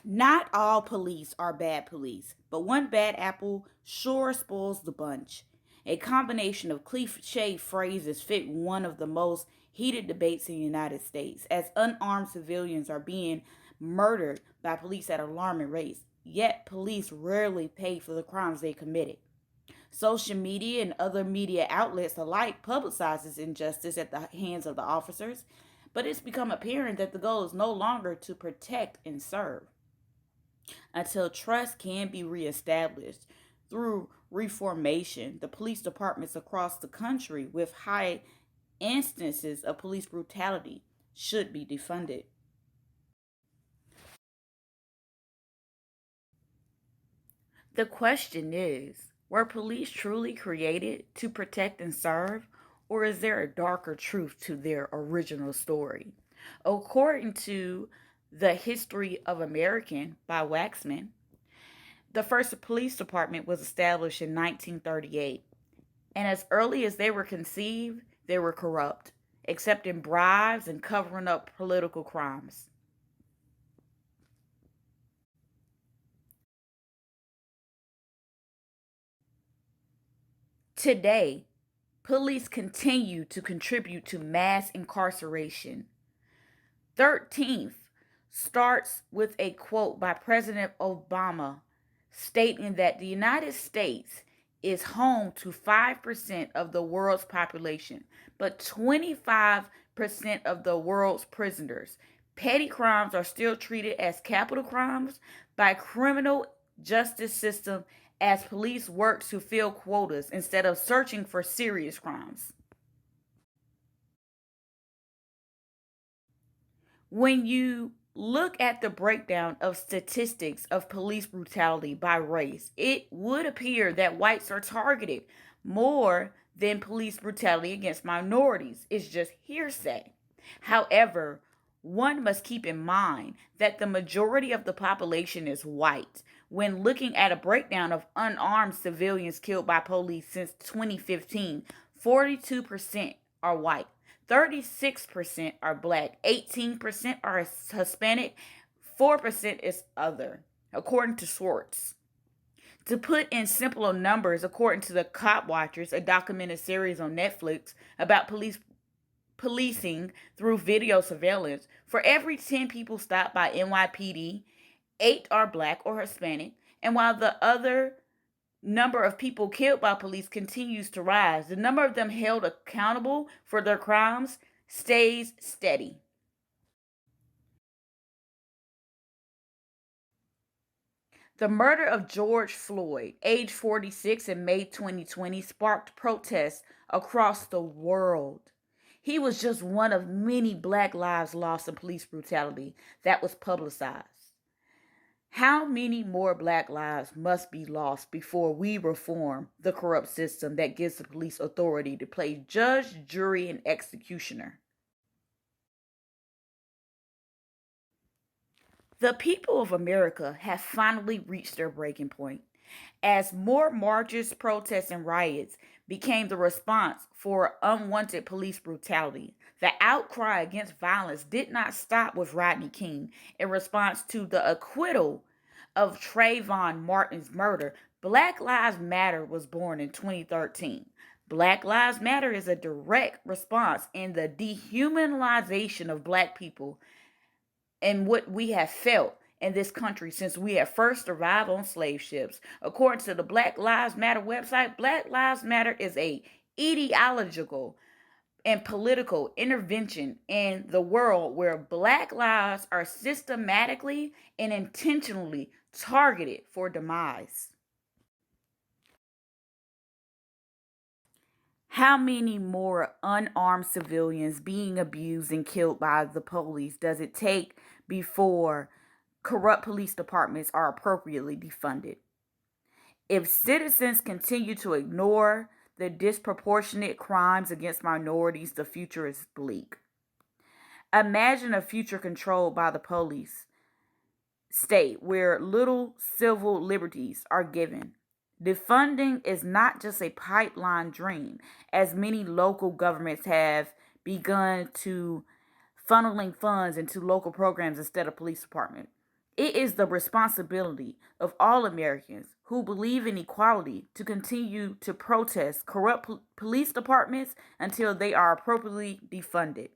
Not all police are bad police, but one bad apple sure spoils the bunch. A combination of cliche phrases fit one of the most heated debates in the United States as unarmed civilians are being murdered by police at alarming rates, yet police rarely pay for the crimes they committed. Social media and other media outlets alike publicizes injustice at the hands of the officers, but it's become apparent that the goal is no longer to protect and serve until trust can be reestablished through reformation. The police departments across the country with high instances of police brutality should be defunded. The question is, were police truly created to protect and serve, or is there a darker truth to their original story? According to The History of American by Waxman, the first police department was established in 1938, and as early as they were conceived, they were corrupt, accepting bribes and covering up political crimes. Today, police continue to contribute to mass incarceration. 13th starts with a quote by President Obama stating that the United States is home to 5% of the world's population, but 25% of the world's prisoners. Petty crimes are still treated as capital crimes by criminal justice system as police work to fill quotas instead of searching for serious crimes. When you look at the breakdown of statistics of police brutality by race, it would appear that whites are targeted more than police brutality against minorities. It's just hearsay. However, one must keep in mind that the majority of the population is white. When looking at a breakdown of unarmed civilians killed by police since 2015, 42% are white. 36% are black, 18% are Hispanic, 4% is other, according to Schwartz. To put in simpler numbers, according to the Cop Watchers, a documented series on Netflix about policing through video surveillance, for every 10 people stopped by NYPD, 8 are black or Hispanic, and while the other number of people killed by police continues to rise, the number of them held accountable for their crimes stays steady. The murder of George Floyd, age 46, in May 2020, sparked protests across the world. He was just one of many black lives lost in police brutality that was publicized. How many more black lives must be lost before we reform the corrupt system that gives the police authority to play judge, jury, and executioner? The people of America have finally reached their breaking point. As more marches, protests, and riots became the response for unwanted police brutality, the outcry against violence did not stop with Rodney King. In response to the acquittal of Trayvon Martin's murder, Black Lives Matter was born in 2013. Black Lives Matter is a direct response in the dehumanization of black people and what we have felt in this country since we have first arrived on slave ships. According to the Black Lives Matter website, Black Lives Matter is a ideological and political intervention in the world where black lives are systematically and intentionally targeted for demise. How many more unarmed civilians being abused and killed by the police does it take before corrupt police departments are appropriately defunded? If citizens continue to ignore the disproportionate crimes against minorities, the future is bleak. Imagine a future controlled by the police state where little civil liberties are given. Defunding is not just a pipeline dream, as many local governments have begun to funneling funds into local programs instead of police department. It is the responsibility of all Americans who believe in equality to continue to protest corrupt police departments until they are appropriately defunded.